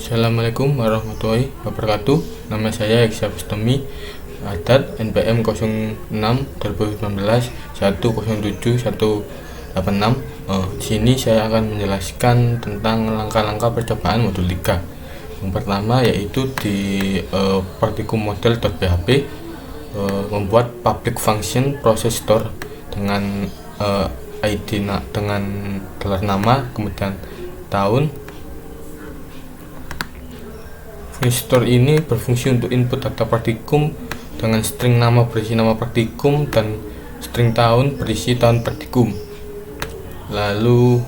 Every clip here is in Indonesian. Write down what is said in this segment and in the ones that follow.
Assalamualaikum warahmatullahi wabarakatuh. Nama saya Eksa Bustami, Adat NPM 06 2019 107 186. Di sini saya akan menjelaskan tentang langkah-langkah percobaan modul 3. Yang pertama yaitu di praktikum model.php, membuat public function process store dengan ID dengan gelar nama, kemudian tahun. Function store ini berfungsi untuk input data praktikum dengan string nama berisi nama praktikum dan string tahun berisi tahun praktikum. Lalu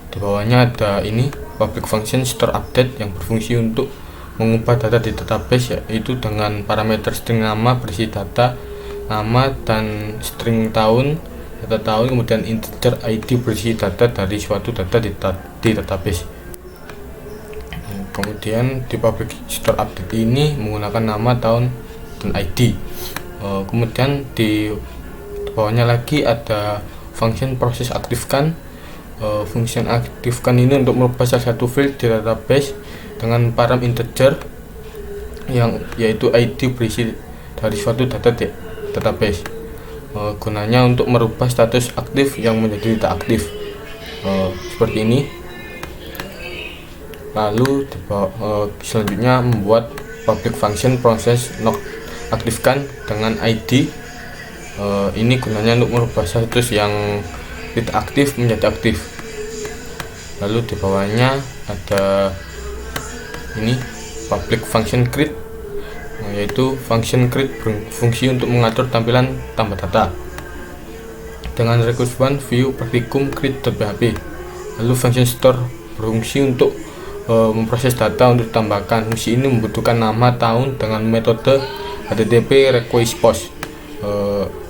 di bawahnya ada ini public function store update yang berfungsi untuk mengubah data di database, yaitu dengan parameter string nama berisi data nama dan string tahun data tahun, kemudian integer ID berisi data dari suatu data di database. Kemudian di public store update ini menggunakan nama, tahun, dan ID. Kemudian di bawahnya lagi ada function proses aktifkan. Function aktifkan ini untuk merubah salah satu field di database dengan param integer yaitu ID berisi dari suatu data di database. Gunanya untuk merubah status aktif yang menjadi tidak aktif, seperti ini. Lalu selanjutnya membuat public function proses not aktifkan dengan ID. Ini gunanya untuk merubah status yang tidak aktif menjadi aktif. Lalu di bawahnya ada ini public function create, yaitu function create berfungsi untuk mengatur tampilan tambah data dengan recursive view praktikum create.php. Lalu function store berfungsi untuk memproses data untuk ditambahkan. Fungsi ini membutuhkan nama, tahun dengan metode http request post.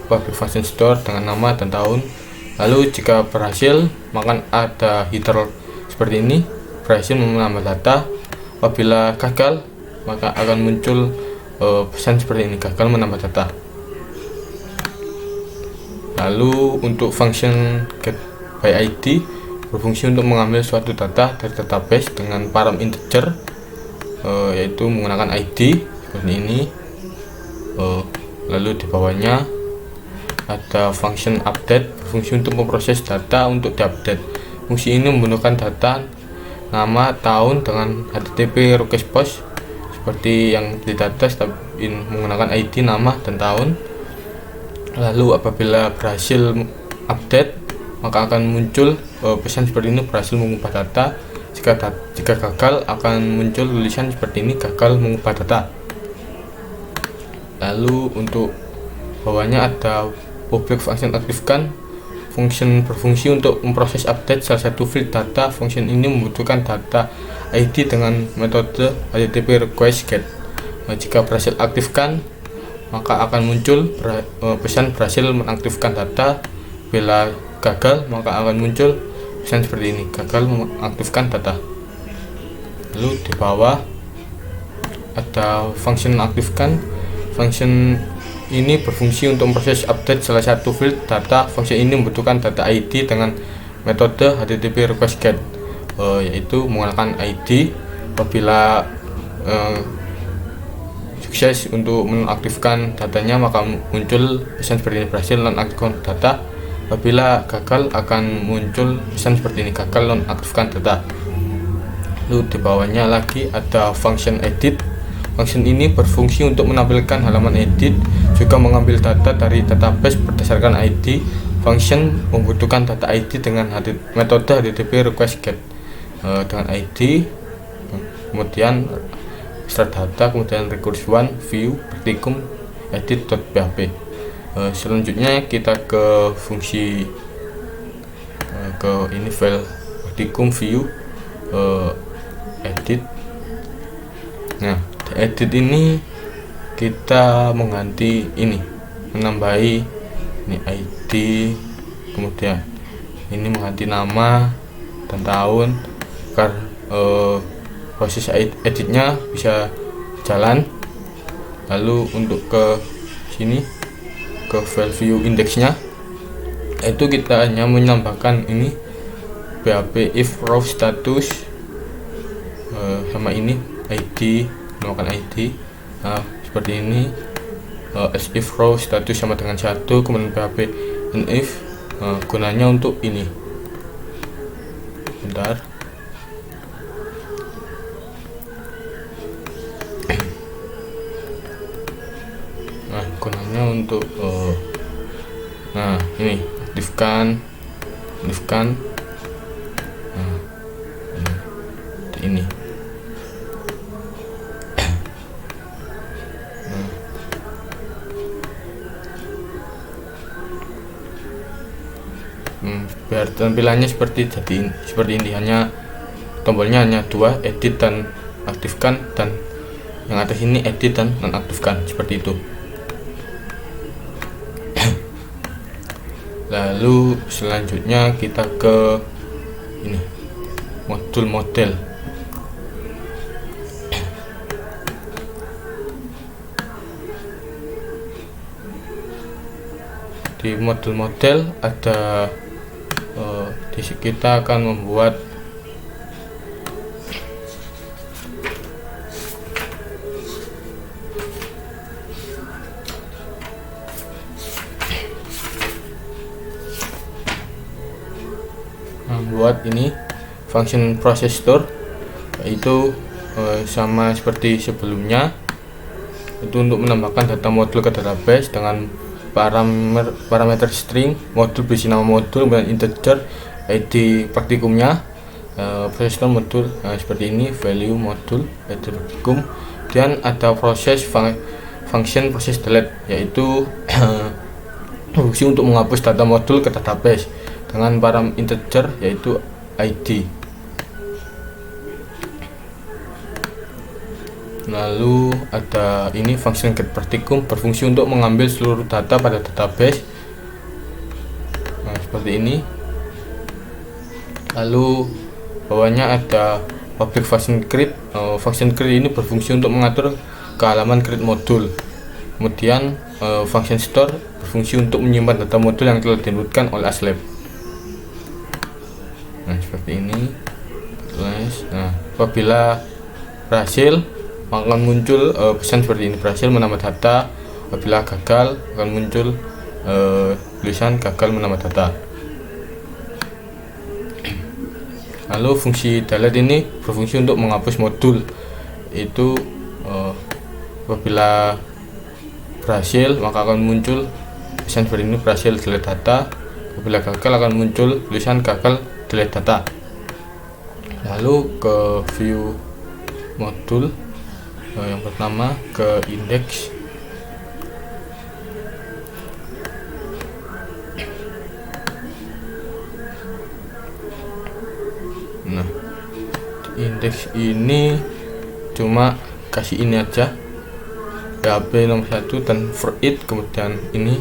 Public function store dengan nama dan tahun. Lalu jika berhasil, maka ada header seperti ini, berhasil menambah data. Apabila gagal, maka akan muncul pesan seperti ini, gagal menambah data. Lalu untuk function get by ID berfungsi untuk mengambil suatu data dari database dengan param integer, yaitu menggunakan ID seperti ini. Lalu di bawahnya ada function update berfungsi untuk memproses data untuk diupdate. Fungsi ini membutuhkan data nama, tahun dengan http request post seperti yang di data menggunakan ID, nama, dan tahun. Lalu apabila berhasil update, maka akan muncul pesan seperti ini, berhasil mengubah data. Jika gagal, akan muncul tulisan seperti ini, gagal mengubah data. Lalu untuk bawahnya ada public function aktifkan. Function berfungsi untuk memproses update salah satu field data. Function ini membutuhkan data ID dengan metode http request get. Jika berhasil aktifkan, maka akan muncul pesan berhasil mengaktifkan data. Bila gagal, maka akan muncul pesan seperti ini, gagal mengaktifkan data. Lalu di bawah ada function aktifkan. Function ini berfungsi untuk memproses update salah satu field data. Function ini membutuhkan data ID dengan metode http request get, yaitu menggunakan ID. Apabila sukses untuk menonaktifkan datanya, maka muncul pesan seperti ini, berhasil nonaktifkan data. Apabila gagal, akan muncul pesan seperti ini, gagal nonaktifkan data. Lalu di bawahnya lagi ada function edit. Function ini berfungsi untuk menampilkan halaman edit, juga mengambil data dari database berdasarkan ID. Function membutuhkan data ID dengan metode http request get dengan ID, kemudian start data, kemudian recursive view praktikum edit.php. Selanjutnya kita ke fungsi ke ini file praktikum view edit. Nah, di edit ini kita mengganti ini, menambahi ini ID, kemudian ini mengganti nama dan tahun agar proses editnya bisa jalan. Lalu untuk ke sini, ke file view indexnya, itu kita hanya menambahkan ini php if raw status sama ini ID, menambahkan ID. Nah, seperti ini. As if row status sama dengan 1, kemudian PHP and if gunanya untuk ini. Bentar. Nah, gunanya untuk nah, ini aktifkan. Nah, ini. Biar tampilannya seperti ini, hanya tombolnya hanya 2, edit dan aktifkan, dan yang atas ini edit dan nonaktifkan, seperti itu. Lalu selanjutnya kita ke ini, modul model. Di modul model ada kita akan membuat ini function process store, yaitu sama seperti sebelumnya, itu untuk menambahkan data modul ke database dengan parameter string. Modul berisi nama modul, kemudian integer, ID praktikumnya, process store modul seperti ini, value modul, ID praktikum. Kemudian ada proses function process delete, yaitu fungsi untuk menghapus data modul ke database dengan parameter integer, yaitu ID. Lalu ada ini function get praktikum, berfungsi untuk mengambil seluruh data pada database. Nah, seperti ini. Lalu bawahnya ada public function create. Function create ini berfungsi untuk mengatur ke halaman create modul. Kemudian function store berfungsi untuk menyimpan data modul yang telah diinputkan oleh ASLab. Nah, seperti ini. Nah, apabila berhasil akan muncul pesan seperti ini, berhasil menambah data. Apabila gagal akan muncul tulisan gagal menambah data. Lalu fungsi delete ini berfungsi untuk menghapus modul, itu apabila berhasil maka akan muncul pesan seperti ini, berhasil delete data. Apabila gagal akan muncul tulisan gagal delete data. Lalu ke view modul, yang pertama ke index. Nah, index ini cuma kasih ini aja, PHP nomor 1 dan for it, kemudian ini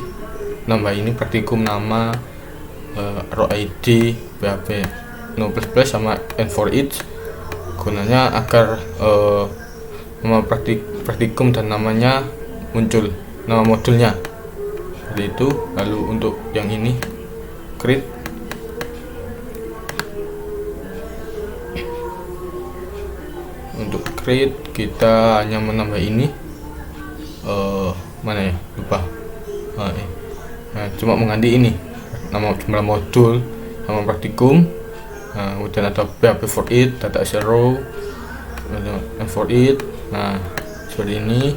nambah ini praktikum nama, row ID, PHP no plus sama and for it. Gunanya agar nama praktikum dan namanya muncul, nama modulnya seperti itu. Lalu untuk yang ini create, untuk create kita hanya menambah ini, mana ya, lupa. Nah, cuma mengganti ini nama jumlah modul, nama praktikum. Kemudian ada PHP for it, data zero, and for it. Nah, seperti ini.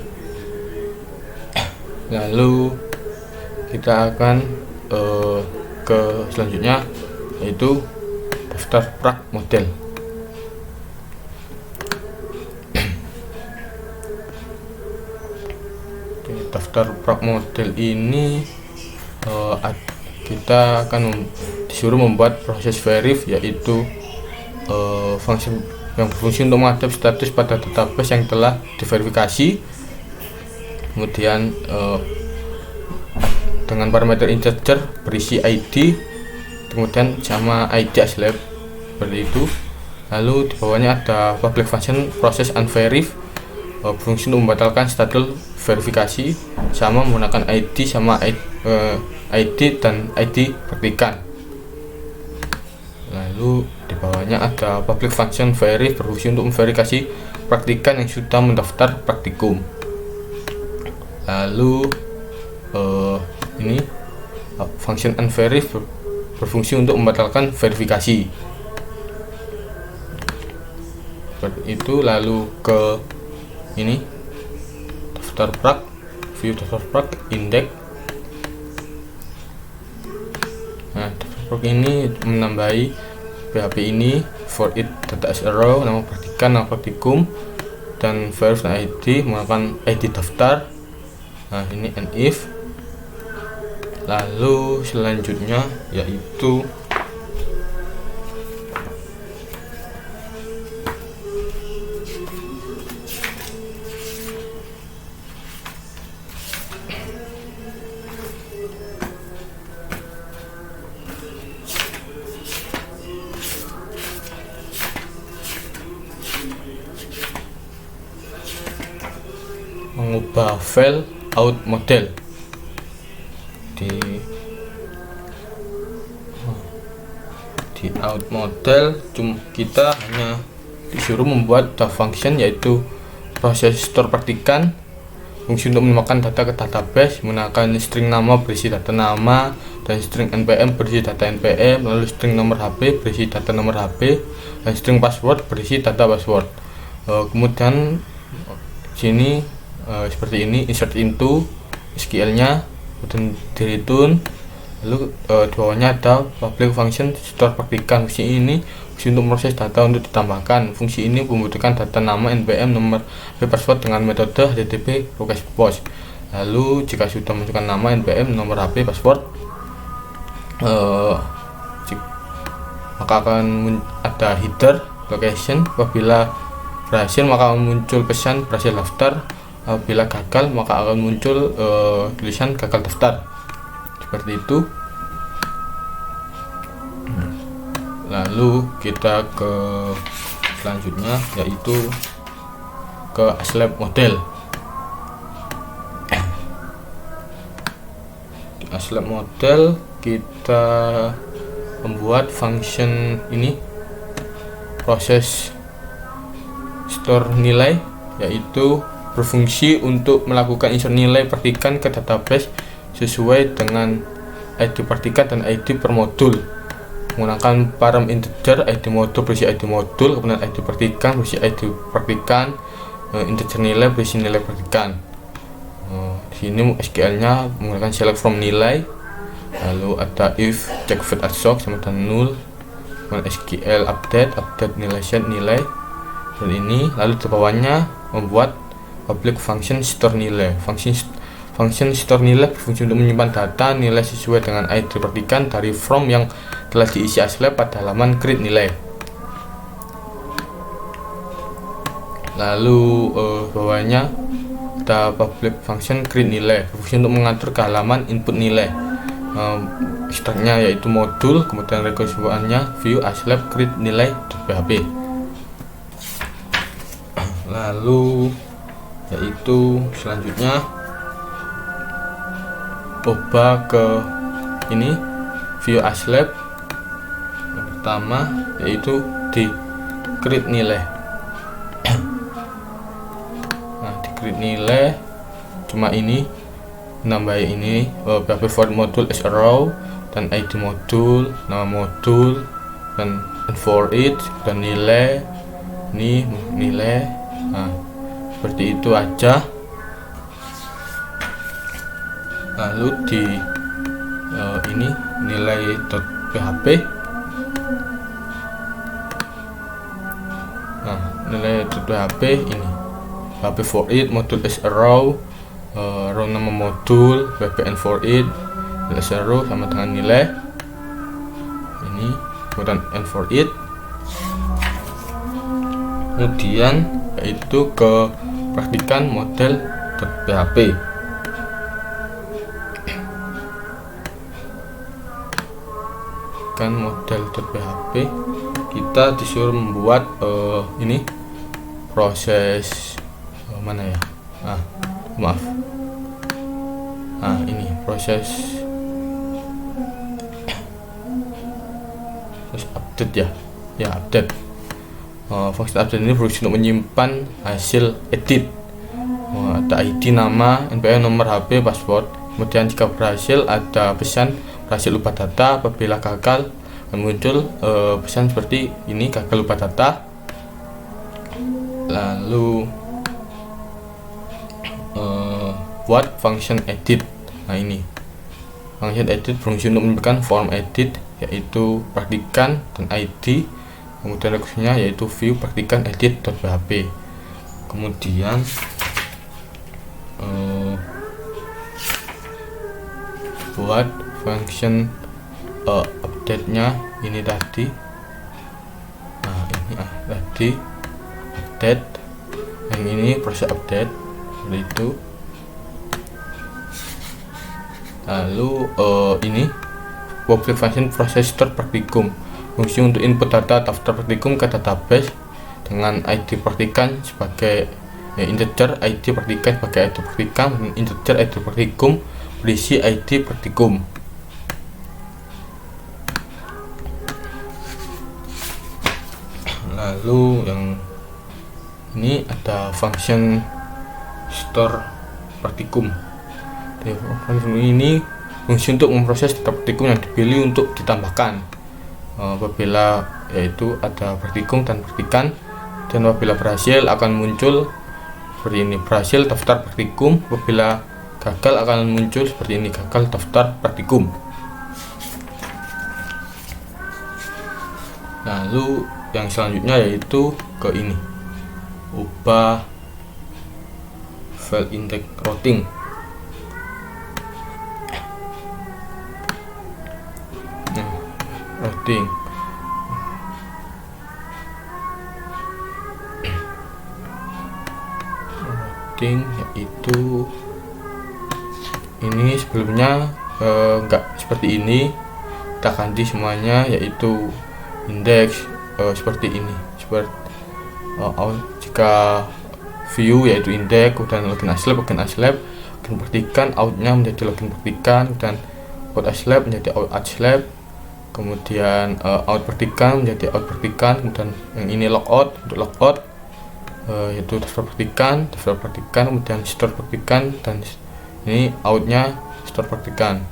Lalu kita akan ke selanjutnya, yaitu daftar prak model. Daftar prak model ini kita akan disuruh membuat proses verif, yaitu fungsi yang berfungsi untuk menghadap status pada database yang telah diverifikasi. Kemudian dengan parameter integer berisi ID, kemudian sama ID ASLab, seperti itu. Lalu di bawahnya ada public function process unverif, berfungsi untuk membatalkan status verifikasi, sama menggunakan ID sama ID dan ID praktikan. Lalu di bawahnya bawahnya ada public function verif berfungsi untuk memverifikasi praktikan yang sudah mendaftar praktikum. Lalu ini function unverif berfungsi untuk membatalkan verifikasi. Seperti itu. Lalu ke ini daftar prak, view daftar prak, index. Nah, daftar prak ini menambahi PHP ini for it data as arrow, nama praktikan, nama praktikum, dan verif dan ID menggunakan ID daftar. Nah, ini and if. Lalu selanjutnya yaitu mengubah file out model. Di out model kita hanya disuruh membuat the function, yaitu proses store praktikan, fungsi untuk menyamakan data ke database menggunakan string nama berisi data nama, dan string npm berisi data npm, lalu string nomor HP berisi data nomor HP, dan string password berisi data password. Kemudian sini seperti ini, insert into SQL nya, kemudian di return. Lalu di bawahnya ada public function store praktikan. Fungsi ini fungsi untuk proses data untuk ditambahkan. Fungsi ini membutuhkan data nama, npm, nomor HP, password dengan metode http request post. Lalu jika sudah masukkan nama, npm, nomor HP, password, maka akan ada header location. Apabila berhasil maka akan muncul pesan berhasil daftar. Apabila gagal maka akan muncul tulisan gagal daftar. Seperti itu. Lalu kita ke selanjutnya yaitu ke ASLab model. Di ASLab model kita membuat function ini proses store nilai, yaitu berfungsi untuk melakukan insert nilai praktikan ke database sesuai dengan ID praktikan dan ID per modul menggunakan param integer. ID modul berisi ID modul, kemudian ID praktikan berisi ID praktikan, integer nilai berisi nilai praktikan. Di sini SQL nya menggunakan select from nilai, lalu ada if check fit at sock sama dengan null, kemudian SQL update nilai set nilai, dan ini. Lalu di bawahnya membuat public function store nilai. Function store nilai berfungsi untuk menyimpan data nilai sesuai dengan ID praktikan dari from yang telah diisi ASLab pada halaman create nilai. Lalu bawahnya ada public function create nilai, berfungsi untuk mengatur ke halaman input nilai. Struknya yaitu modul, kemudian rekursifannya view ASLab create nilai.php. Lalu yaitu selanjutnya ubah ke ini view ASLab. Yang pertama yaitu di create nilai. Nah, di create nilai cuma ini nambah ini PHP for modul as arrow, dan ID modul, nama modul, dan for it, dan nilai ini nilai. Nah, seperti itu aja. Lalu di ini nilai.php. Nah, nilai.php ini PHP for it, modul as arrow, row nama modul, PHP for it, nilai as arrow sama dengan nilai ini, kemudian and for it. Kemudian yaitu ke praktikan model.php. Kan model.php kita disuruh membuat ini proses mana ya, maaf, ini proses update ya, ya update. Fungsi update ini berfungsi untuk menyimpan hasil edit. Ada ID, nama, NPM, nomor HP, password. Kemudian jika berhasil ada pesan berhasil ubah data. Apabila gagal akan muncul pesan seperti ini, gagal ubah data. Lalu buat function edit. Nah, ini function edit berfungsi untuk menambahkan form edit, yaitu praktikan dan ID. Kemudian rekursinya yaitu view praktikan edit.php. Kemudian buat function update nya ini tadi. Nah, ini tadi update, yang ini proses update seperti itu. Lalu ini public function process store praktikum, fungsi untuk input data daftar praktikum ke database dengan ID praktikan sebagai integer, ID praktikan sebagai ID praktikum, dan integer ID praktikum berisi ID praktikum. Lalu yang ini ada function store praktikum. Function ini fungsi untuk memproses data praktikum yang dipilih untuk ditambahkan. Apabila yaitu ada praktikum dan praktikan, dan apabila berhasil akan muncul seperti ini, berhasil daftar praktikum. Apabila gagal akan muncul seperti ini, gagal daftar praktikum. Lalu yang selanjutnya yaitu ke ini, ubah file index routing. Routing yaitu ini sebelumnya enggak seperti ini, kita ganti semuanya yaitu index seperti ini. Seperti jika view yaitu index, kemudian login aslab, login praktikan, outnya menjadi login praktikan, dan out aslab menjadi out aslab, kemudian out praktikan menjadi out praktikan, kemudian yang ini logout untuk logout yaitu daftar praktikan, kemudian store praktikan, dan ini outnya store praktikan.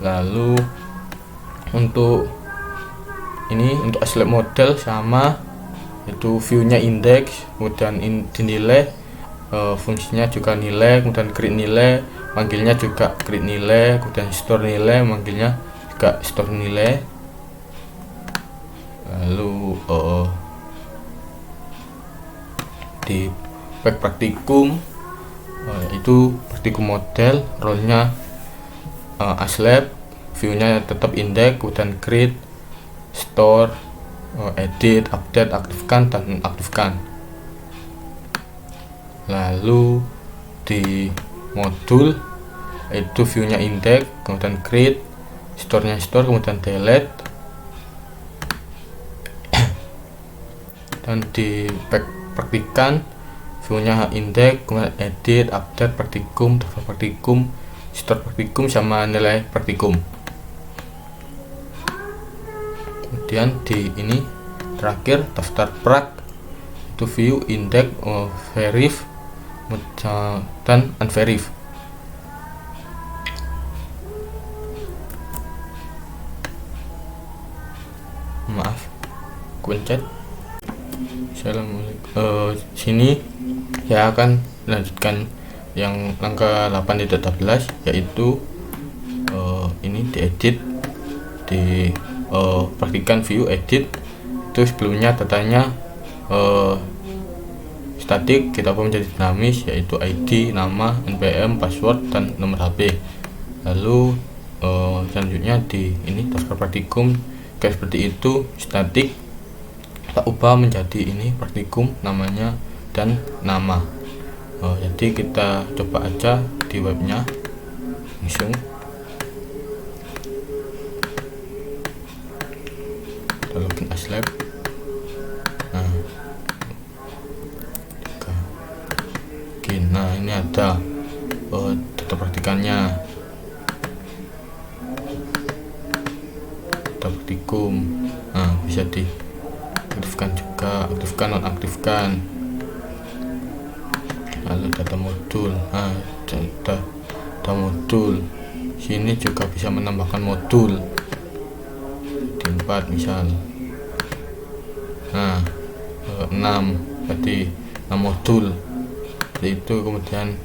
Lalu untuk ini untuk aslab model sama, yaitu view-nya index, kemudian dinilai, fungsinya juga nilai, kemudian create nilai, manggilnya juga create nilai, kemudian store nilai, manggilnya juga store nilai. Lalu di back praktikum itu praktikum model, role-nya aslab, view-nya tetap index, kemudian create, store, edit, update, aktifkan, dan aktifkan. Lalu di modul itu view-nya index, kemudian create, store-nya store, kemudian delete. Dan di praktikan view-nya index, kemudian edit, update, praktikum, daftar praktikum, store praktikum, sama nilai praktikum. Kemudian di ini terakhir daftar prak itu view index, verif, dan unverif. Maaf, kuncet. Assalamualaikum. Sini saya akan lanjutkan yang langkah 8.13, yaitu ini diedit, di praktikan view edit. Itu sebelumnya datanya statik, kita pun menjadi dinamis, yaitu ID, nama, NPM, password, dan nomor HP. Lalu selanjutnya di ini daftar praktikum kayak seperti itu, statik, kita ubah menjadi ini praktikum, namanya dan nama. Jadi kita coba aja di webnya langsung. Kita login aslab. Nah, ini ada data praktikannya. Data diaktifkan juga, aktifkan, nonaktifkan. Lalu data modul, nah data modul sini juga bisa menambahkan modul di 4 misal. Nah 6 berarti 6 modul itu. Kemudian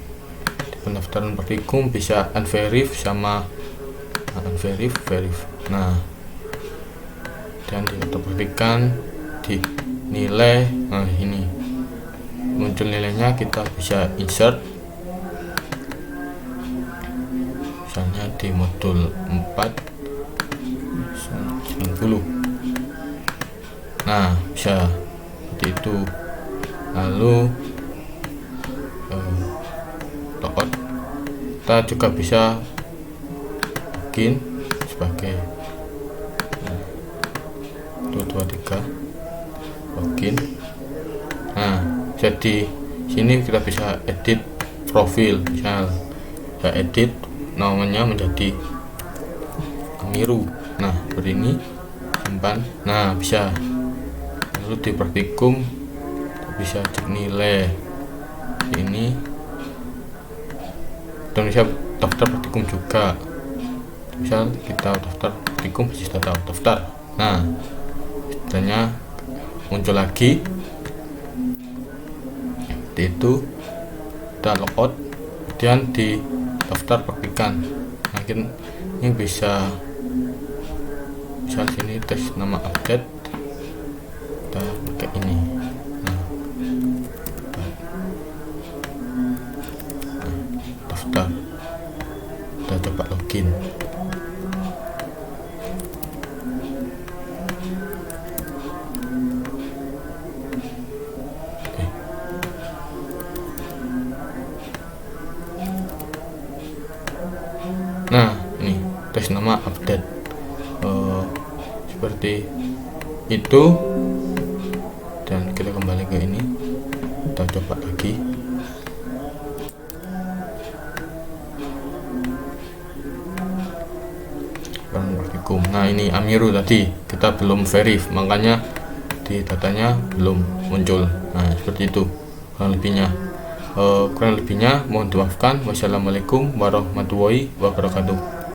di pendaftaran praktikum bisa unverif sama unverif, verif. Nah dan di kita praktikan di nilai, nah ini muncul nilainya, kita bisa insert misalnya di modul 4 90. Nah bisa seperti itu. Lalu logout kita juga bisa bikin sebagai 223 login. Nah jadi sini kita bisa edit profil, misal kita edit namanya menjadi Amiru. Nah seperti ini, simpan. Nah bisa. Lalu di praktikum kita bisa cek nilai ini, dan bisa daftar praktikum juga. Misal kita daftar praktikum, basis data daftar. Nah datanya muncul lagi itu, kita logout, kemudian di daftar praktikan. Nah ini bisa misal sini tes nama update, kita pakai ini. Nah, daftar, kita coba login. Nah ini tes nama update seperti itu. Dan kita kembali ke ini, kita coba lagi. Praktikum. Nah ini Amiru tadi kita belum verif, makanya di datanya belum muncul. Nah seperti itu kurang lebihnya. Mohon dimaafkan. Wassalamualaikum warahmatullahi wabarakatuh.